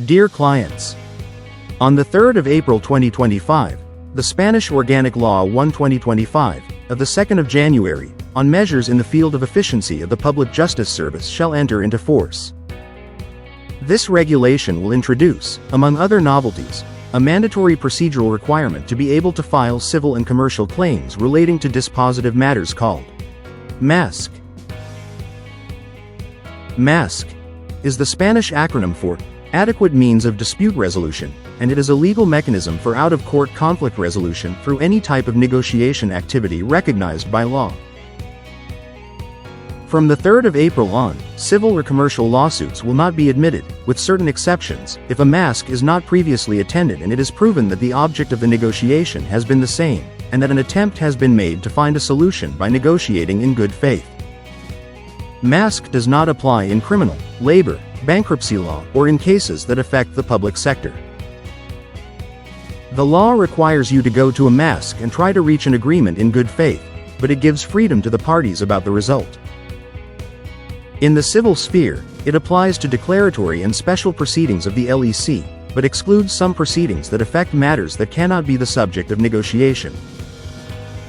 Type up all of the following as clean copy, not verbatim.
Dear clients, on the 3rd of April 2025, the Spanish Organic Law 1/2025, of the 2nd of January, on measures in the field of efficiency of the public justice service shall enter into force. This regulation will introduce, among other novelties, a mandatory procedural requirement to be able to file civil and commercial claims relating to dispositive matters called MASC. MASC is the Spanish acronym for Adequate Means of Dispute Resolution, and it is a legal mechanism for out-of-court conflict resolution through any type of negotiation activity recognized by law. From the 3rd of April on, civil or commercial lawsuits will not be admitted, with certain exceptions, if a MASC is not previously attended and it is proven that the object of the negotiation has been the same, and that an attempt has been made to find a solution by negotiating in good faith. MASC does not apply in criminal, labor, bankruptcy law, or in cases that affect the public sector. The law requires you to go to a MASC and try to reach an agreement in good faith, but it gives freedom to the parties about the result. In the civil sphere, it applies to declaratory and special proceedings of the LEC, but excludes some proceedings that affect matters that cannot be the subject of negotiation.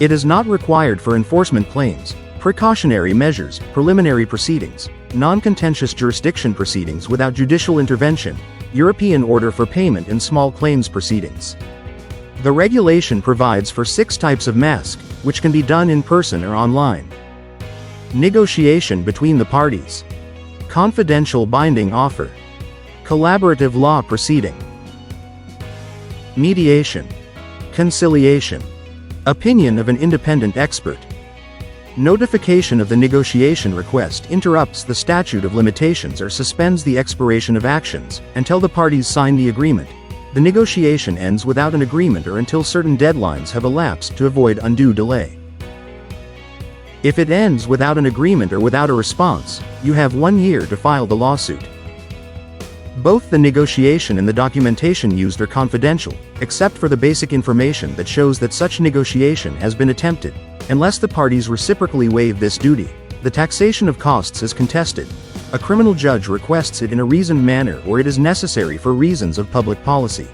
It is not required for enforcement claims, precautionary measures, preliminary proceedings, non-contentious jurisdiction proceedings without judicial intervention, European order for payment and small claims proceedings. The regulation provides for 6 types of MASC, which can be done in person or online. Negotiation between the parties. Confidential binding offer. Collaborative law proceeding. Mediation. Conciliation. Opinion of an independent expert. Notification of the negotiation request interrupts the statute of limitations or suspends the expiration of actions, until the parties sign the agreement. The negotiation ends without an agreement or until certain deadlines have elapsed to avoid undue delay. If it ends without an agreement or without a response, you have 1 year to file the lawsuit. Both the negotiation and the documentation used are confidential, except for the basic information that shows that such negotiation has been attempted. Unless the parties reciprocally waive this duty, the taxation of costs is contested, a criminal judge requests it in a reasoned manner, or it is necessary for reasons of public policy.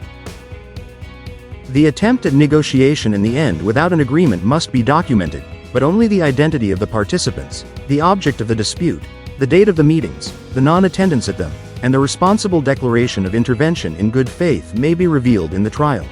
The attempt at negotiation and the end without an agreement must be documented, but only the identity of the participants, the object of the dispute, the date of the meetings, the non-attendance at them, and the responsible declaration of intervention in good faith may be revealed in the trial.